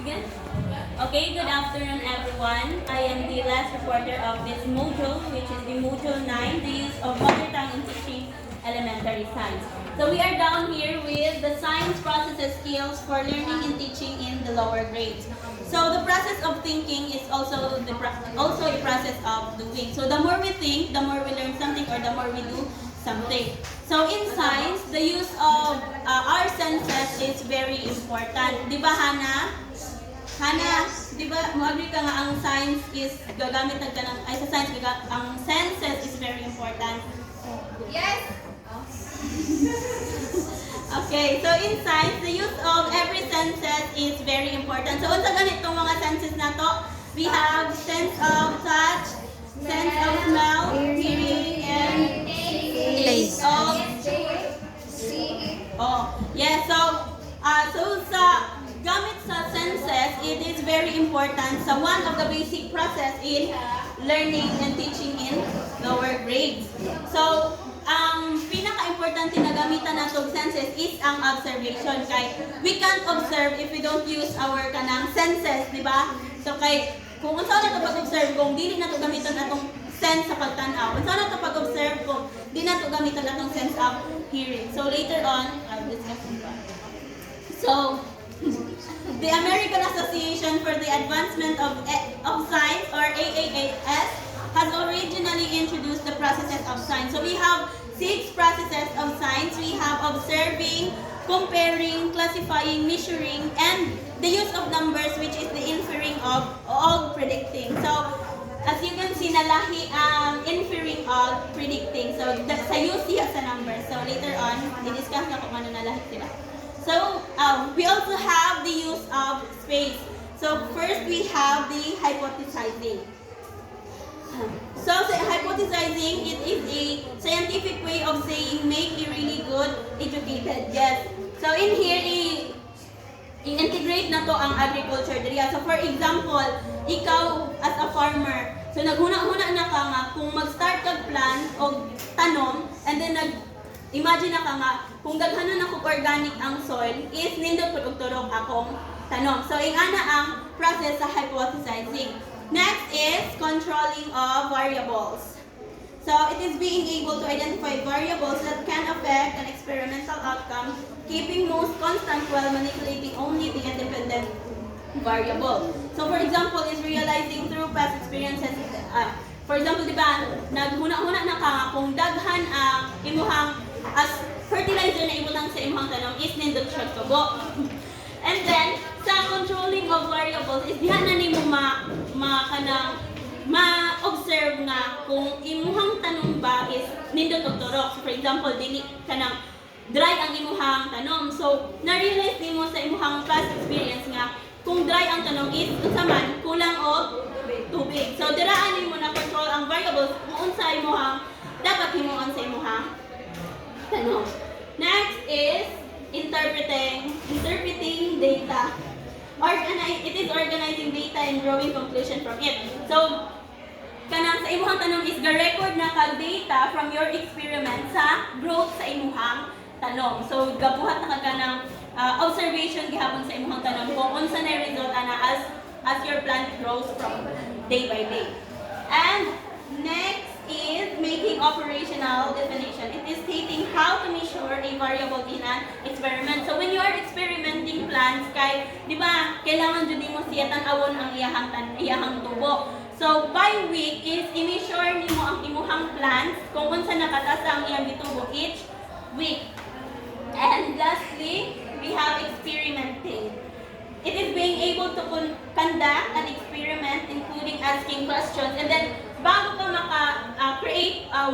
Good. Okay, good afternoon everyone. I am the last reporter of this module, which is the module 9, the use of mother tongue in teaching elementary science. So we are down here with the science processes skills for learning and teaching in the lower grades. So the process of thinking is also a process of doing. So the more we think, the more we learn something, or the more we do something. So in science, the use of our senses is very important. Di ba, Hana? Hana, di ba, mag-agree ka nga ang science is gagamit ng kanang, ay sa science, ang senses is very important. Yes! Okay, so in science, the use of every senses is very important. So unsa ganitong mga senses na to? We have sense of touch, sense of smell, hearing, and taste of... Oh, yes, so sa gamit sa senses, it is very important sa one of the basic process in learning and teaching in lower grades. So, ang pinaka-importante na gamitan natong senses is ang observation. Kay we can't observe if we don't use our kanang senses, di ba? So, kung unsa na ito pag-observe, kung dili na ito gamitan natong sense sa pagtanaw, unsa na ito pag-observe, kung di na ito gamitan natong sense of hearing. So, later on, I'll discuss it. So, the American Association for the Advancement of Science, or AAAS, has originally introduced the processes of science. So we have 6 processes of science. We have observing, comparing, classifying, measuring, and the use of numbers, which is the inferring of all predicting. So as you can see, nalahi ang inferring of predicting. So sa use siya sa numbers. So later on, i-discuss na kung ano nalahi sila. So, we also have the use of space. So, first we have the hypothesizing. So, hypothesizing, it is a scientific way of saying make a really good educated guess. So, in here, i-integrate na to ang agriculture area. So, for example, ikaw as a farmer, so naghuna-huna na ka nga kung mag-start kag plan o tanom, and then imagine na ka nga, kung daghanon ako organic ang soil, is nindot pud og turok akong tanom. So, ingana ang process sa hypothesizing. Next is controlling of variables. So, it is being able to identify variables that can affect an experimental outcome, keeping most constant while manipulating only the independent variable. So, for example, is realizing through past experiences. For example, di ba, naghuna-huna na ka kung daghan ang imuhang as fertilizer na imo lang sa imong tanom is nindot siya tubo. And then, sa controlling of variables is diha na nimo ma-observe nga kung imuhang tanom ba is nindot og turok. So, for example, dili kanang dry ang imuhang tanom. So, na-realize nimo sa imuhang past experience nga kung dry ang tanom is unsa man kulang og tubig. So, diraan nimo na control ang variables kung unsa imuhang dapat himuon sa imuhang tanom. Next is interpreting data. It is organizing data and drawing conclusion from it. So, kanang sa imuhang tanom is ga-record na kag data from your experiment sa growth sa imuhang tanom. So, gabuhat na kag kanang observation gihapon sa imuhang tanom kung unsa na result ana as your plant grows from day by day. And next is making operational definition. It is stating how to measure a variable in an experiment. So when you are experimenting plants, di ba, kailangan jud nimo siya tan-awon ang iyahang tubo. So by week is i-measure nimo ang imuhang plants kung unsa nakataas ang iyang gitubo each week. And lastly, we have experimenting. It is being able to conduct an experiment, including asking questions, and then bago ka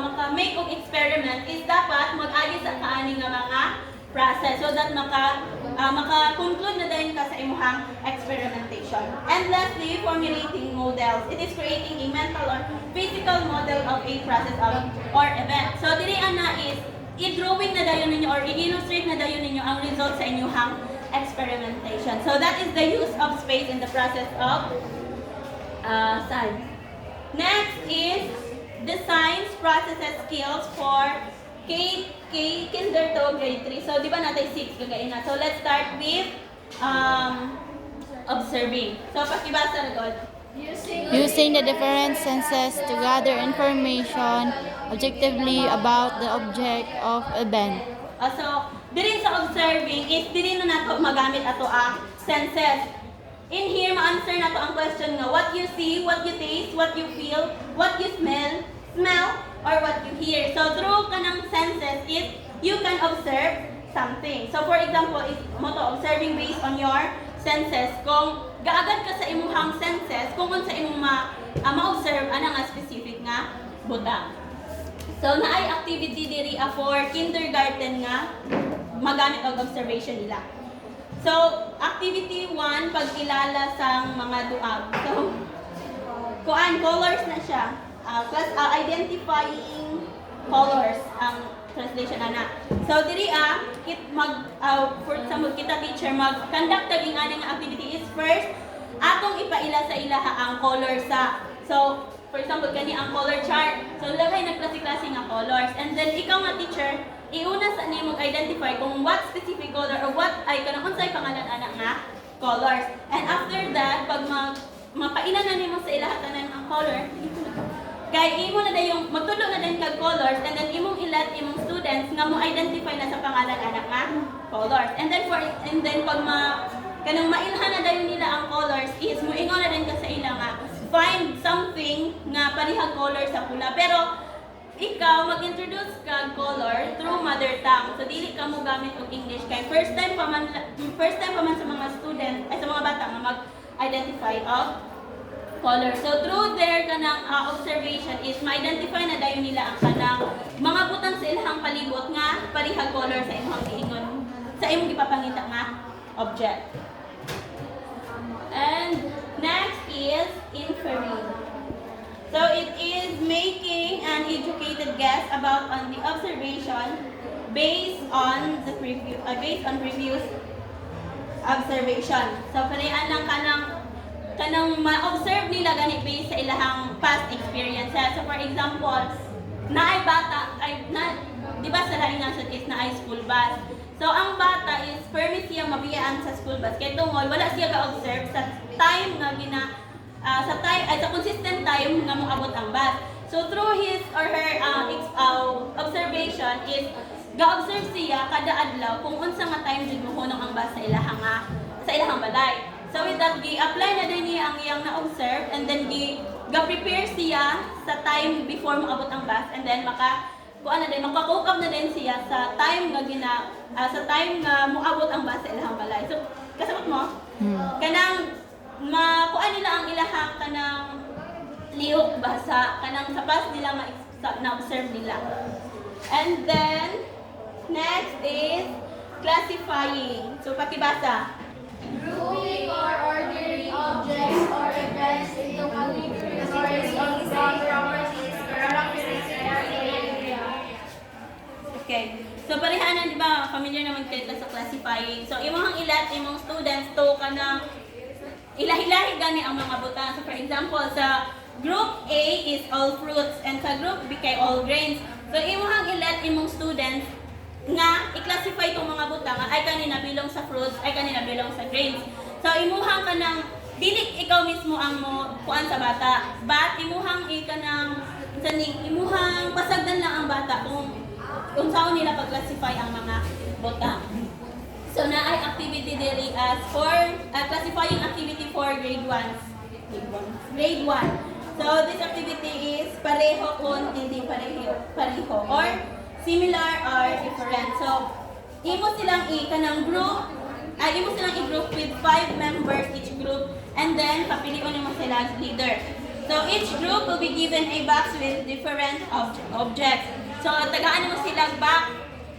maka-make og experiment is dapat mag-agi sa kaani nga mga process so that maka-conclude na din ka sa imuhang experimentation. And lastly, formulating models. It is creating a mental or physical model of a process or event. So diri ana is i-drawing na dayon ninyo or i-illustrate na dayon ninyo ang result sa inyong experimentation. So that is the use of space in the process of science. Next is the science processes skills for kinder to grade 3. So, di ba natin 6 gagayin na. So, let's start with observe. observing. So pakibasa ra god. Using the different senses to gather information objectively about the object of event. So diri sa observing is diri na nato magamit ato ang senses. In here, ma-answer na to ang question nga, what you see, what you taste, what you feel, what you smell, or what you hear. So, through kanang senses is, you can observe something. So, for example, is mo to, observing based on your senses. Kung gaagad ka sa imuhang senses, kung unsa imong ma-observe, ana nga specific nga butang. So, naay activity diri for kindergarten nga, magamit og observation nila. So, activity 1, pagkilala sa mga duag. So, colors na siya. Identifying colors ang translation ana. So, diri for example, kita teacher mag-conduct taging ani nga activity is first, atong ipaila sa ilaha ang color sa. So, for example, kani ang color chart. So, lagay na klase-klase nga colors. And then, ikaw nga teacher, iuna sa nimo identify kung what specific color or what ay kanang unsay pangalan ana nga colors. And after that, pag mapaila na nimo sa ilaha tanan ang color, kay imo na dayong magtudlo na din kag colors, and then imong ilat imong students nga mo identify na sa pangalan ana nga colors. And then pag kanang mailhan na dayon nila ang colors is moingon na din ka sa ila nga find something nga parihang color sa pula. Pero ikaw mag-introduce ka color through mother tongue. So dili ka mo gamit og English kay first time pa man sa mga student ay sa mga bata nga mag-identify of color. So through their kanang observation is ma-identify na dayon nila ang kanang mga butang sa ilahang palibot nga parihang color sa imong giingon sa imong gipapangita nga object. And next is inferring. So it is making an educated guess about on the observation based on previous observation. So kanian lang kanang ma-observe nila gani based sa ilahang past experiences. So for example, naay bata di ba sa lain nga is naay school bus. So ang bata is permit siya mabiyaan sa school bus kay tungod wala siya ga-observe sa time nga sa consistent time nga moabot ang bus. So through his or her observation is ga-observe siya kada adlaw kung unsa nga time jud mohunong ang bus sa ilahang balay. So with that, gi-apply na din niya ang iyang na-observe and then ga-prepare siya sa time before moabot ang bus, and then maka-cope up na din siya sa time nga moabot ang bus sa ilahang balay. So kasabot mo? Kanang makuha nila ang ilahang kanang lihok basa kanang sa past nila na-observe nila. And then next is classifying. So pakibasa. Grouping or ordering objects or events into categories of broad properties, characteristics, area. Okay. So parehanan di ba familiar naman kayo sa classifying. So imong ilat imong students to kanang ilahi-lahi gani ang mga butang. So for example, sa group A is all fruits and sa group B kay all grains. So imong ilat imong students nga i-classify itong mga butang ay kanina bilong sa fruits, ay kanina bilong sa grains. So imuhang kanang dili ikaw mismo ang mo kuan sa bata, but imuhang imuhang pasagdan lang ang bata kung saan nila pag-classify ang mga butang. So na ay activity diri as for classifying activity for grade 1. Grade 1. So this activity is pareho kung hindi pareho or similar or different. So imo silang i-group with 5 members each group, and then papilion mo sila as leader. So each group will be given a box with different objects. So tagaan mo silang box.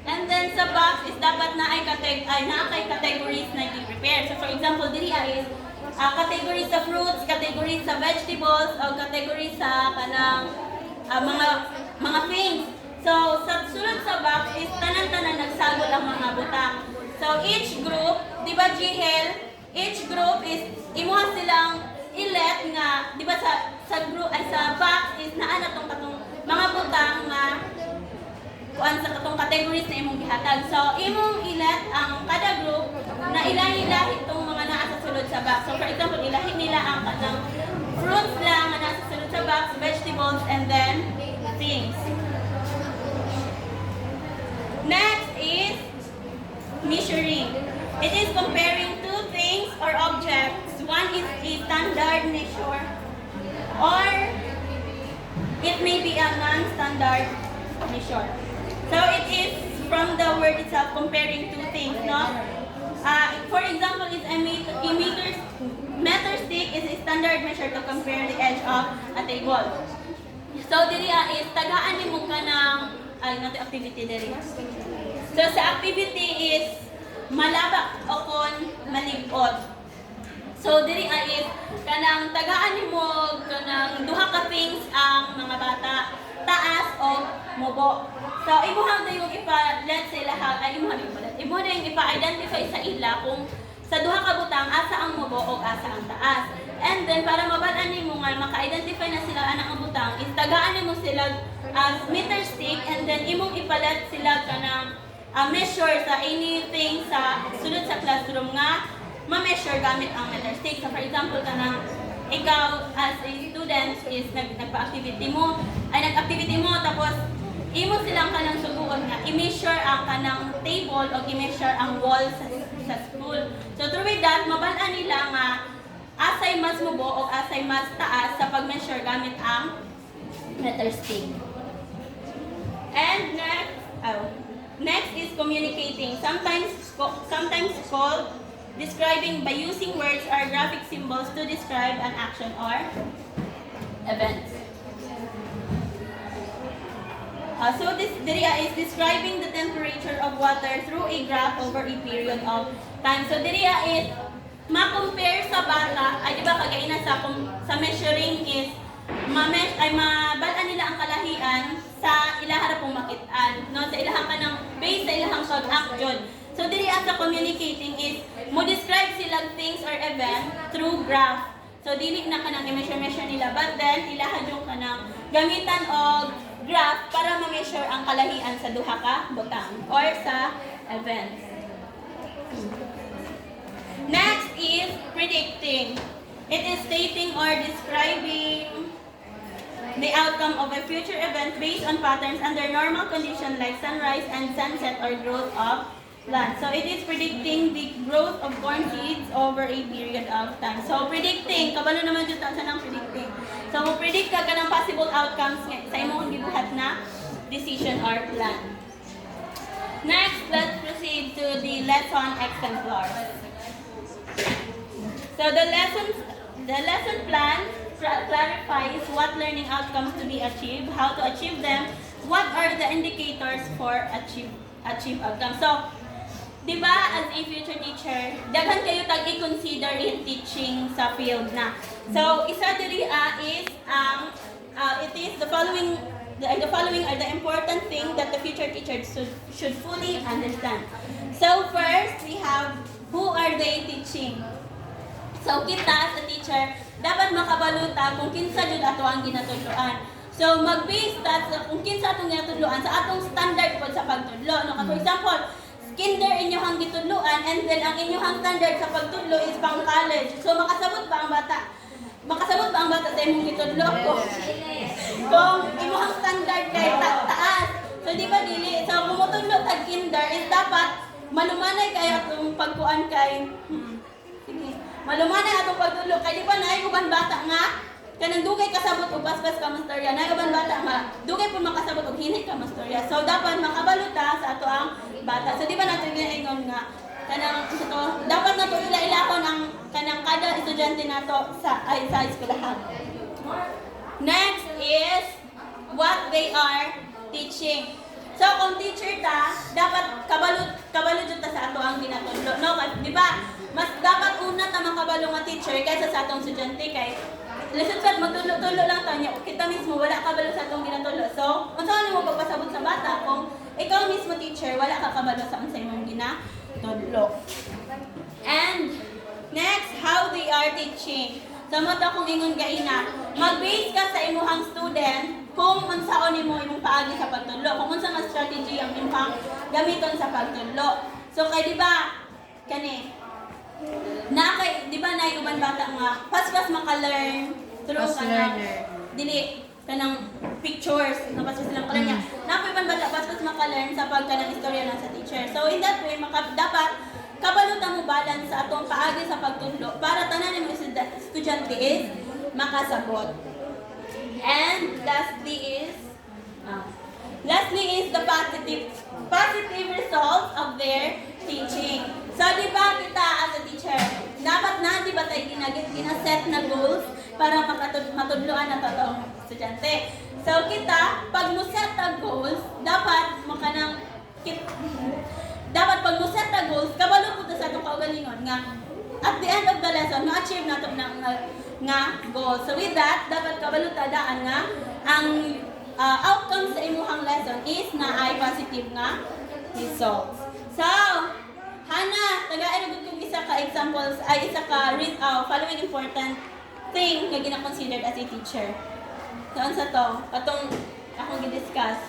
And then sa box is dapat na kay categories na i-prepare. So for example, diri is categories sa fruits, categories sa vegetables, o categories sa kanang mga things. So sa sulod sa box is tanan-tanan nagsagol ang mga butang. So each group, di ba Jihel, each group is imuha silang ilet nga, di ba sa group ay sa box is naa na tong mga butang nga kuan sa katong categories na imong gihatag. So imong ilat ang kada group na ilahi-lahi itong mga naa sa sulod sa box. So for example, ilahi nila ang kanang fruits lang na nasa sulod sa box, vegetables, and then things. Next is measuring. It is comparing two things or objects. One is a standard measure, or it may be a non-standard measure. So it is from the word itself, comparing two things, no? For example, is a meter stick is a standard measure to compare the edge of a table. So diri is tagaan nimo ka ng nato activity diri. So sa activity is malaba o kon malibot. So diri is kanang tagaan nimo kanang duha ka things ang mga bata, taas o mubo. So imuhang yung let's say lahat ay imuhang yung ipa-identify sa ila kung sa duha ka butang asa ang mubo o asa ang taas. And then para mabalaan nimo nga maka-identify na sila ana ang butang, is tagaan nimo sila as meter stick, and then imong ipalit sila kanang measure sa anything sa sulod sa classroom nga ma-measure gamit ang meter stick. So for example, kanang ikaw as a student is nagpa-activity mo, tapos imo silang kanang subukan nga i-measure ang kanang table o i-measure ang wall sa school. So through with that, mabalaan nila nga asay mas mubo o asay mas taas sa pag-measure gamit ang meter stick. And next is communicating. Sometimes called describing by using words or graphic symbols to describe an action or event. So this diria is describing the temperature of water through a graph over a period of time. So diria is ma-compare sa bata, ay di ba kagaina sa measuring is mabalaan nila ang kalahian sa ilahara pong makitaan, no? Sa ilahang kanang base sa ilahang pag-action. So diri sa communicating is mo describe silang things or event through graph. So dili na kanang i-measure nila, but then ilahan yung kanang gamitan og graph para ma-measure ang kalahian sa duha ka butang or sa events. Next is predicting. It is stating or describing the outcome of a future event based on patterns under normal conditions like sunrise and sunset or growth of plants. So it is predicting the growth of corn seeds over a period of time. So predicting, kabalo naman dito sa nang predicting. So predict ka ng possible outcomes sa imong gibuhat na decision or plan. Next, let's proceed to the lesson exemplars. So the lesson plan clarifies what learning outcomes to be achieved, how to achieve them, what are the indicators for achieve outcomes. So, di ba, as a future teacher, daghan kayo tag-i-consider in teaching sa field na. So, isa diri is it is the following are the important thing that the future teacher should fully understand. So, first, we have who are they teaching? So, kita sa teacher, dapat makabaluta kung kinsa jud ato ang ginatudloan. So mag-base that sa kung kinsa atong ginatudloan sa atong standard pod sa pagtudlo. No? For example, kinder inyohang gitudloan, and then ang inyohang standard sa pagtudlo is pang college. So makasabot ba ang bata? Makasabot ba ang bata sa imong gitudlo ko? Kung imong standard kay taas. So di ba dili? So kung mutudlo tag kinder is dapat malumanay kay atong pagkuan kay malumanay atong pagtulog kay di ba naay uban bata nga kanang dugay kasabot og basbas ka mastorya, naay uban bata nga dugay pud makasabot og hinay ka mastorya. So dapat makabaluta sa ato ang bata. So di ba nato gingon nga kanang ito dapat nato ila-ilahon ang kanang kada estudyante nato sa eskwelahan. Next is what they are teaching. So kung teacher ta, dapat kabalo jud ta sa ato ang ginatudlo, no? Di ba? Mas dapat una ta makabalo nga teacher kaysa sa atong estudyante kay lesson sad magtulo-tulo lang ta nya. Kita mismo wala kabalo sa atong ginatudlo. So, unsa man mo pagpasabot sa bata kung ikaw mismo teacher wala ka kabalo sa unsa imong ginatudlo. And next, how they are teaching. So mo ta kung ingon gaina, mag-base ka sa imuhang student kung unsaon nimo imong paagi sa pagtudlo, kung unsa nga strategy ang imong gamiton sa pagtudlo. So kay di ba kani na kay di ba nay uban bata nga pas maka-learn through Fast kanang learner. dili kanang pictures nga pas silang kala niya. Na kay uban bata pas maka-learn sa pagkanang istorya lang sa teacher. So in that way dapat kabalutan mo balance sa atong paagi sa pagtudlo para tanan ng estudyante is makasabot. And lastly is the positive results of their teaching. So di ba kita as a teacher, dapat na di ba tayo ginaset na goals para matudloan ang totoong estudyante. So kita, pag mo set na goals, dapat pag mo set na goals, kabalo po sa itong kaugalingon nga at the end of the lesson, ma-achieve natin nga goal. So with that, dapat kabalo tadaan nga ang outcome sa imuhang lesson is na ay positive nga results. So, Hana, tagain na kung isa ka examples, ay isa ka following important thing nga gina-considered as a teacher. So, ano sa to? Katong akong gidiscuss.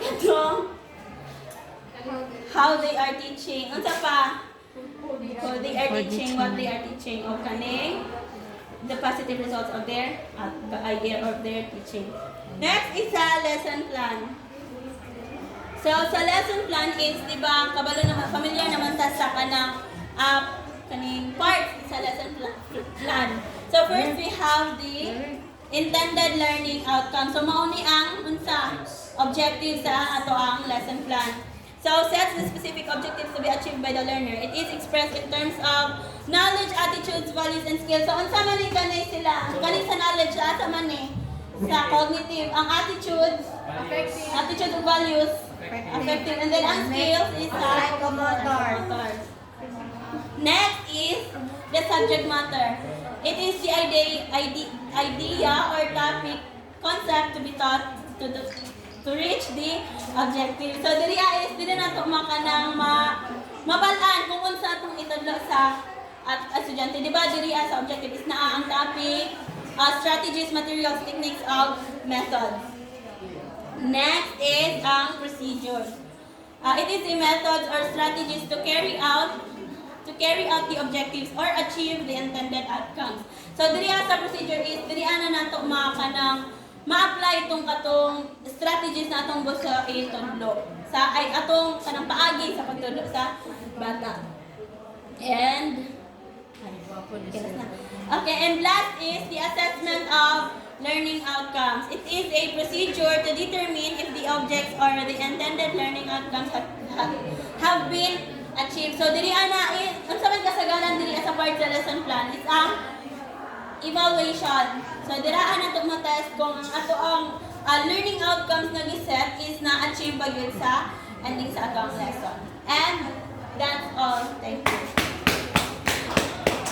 Katong how they are teaching. Ano sa pa? So, they are teaching what they are teaching. O kaning the positive results of their idea of their teaching. Next is a lesson plan. So, sa lesson plan is, di ba, kabalo naman, familiar naman ta sa kanang kaning parts sa lesson plan. So, first we have the intended learning outcome. So, mauni ang unsa objective sa ato ang lesson plan. So, sets the specific objectives to be achieved by the learner. It is expressed in terms of knowledge, attitudes, values, and skills. So, unsa man ni ganay sila? Galing sa knowledge, asa man ni? Sa cognitive. Ang attitudes, attitude and values, affective. And then, ang skills is sa psychomotor. Next is the subject matter. It is the idea or topic, concept to be taught to reach the objective. So diri na to makanang mabalaan kung unsa tong itudlo sa estudyante. Di ba diri sa objective is naa ang topic, strategies, materials, techniques of methods. Next is ang procedure. It is the methods or strategies to carry out the objectives or achieve the intended outcomes. So diri sa procedure is diri na nato makanang ma-apply itong katong strategies na atong busa itudlo sa ay atong kanang paagi sa pagtudlo sa bata. And and last is the assessment of learning outcomes. It is a procedure to determine if the objects or the intended learning outcomes have been achieved. So diri ana unsa man kasagaran diri sa part sa lesson plan is ang evaluation. So, diraan na ito matest kung ang ato ang learning outcomes na giset is na-achieve ba yun sa ending sa atong lesson.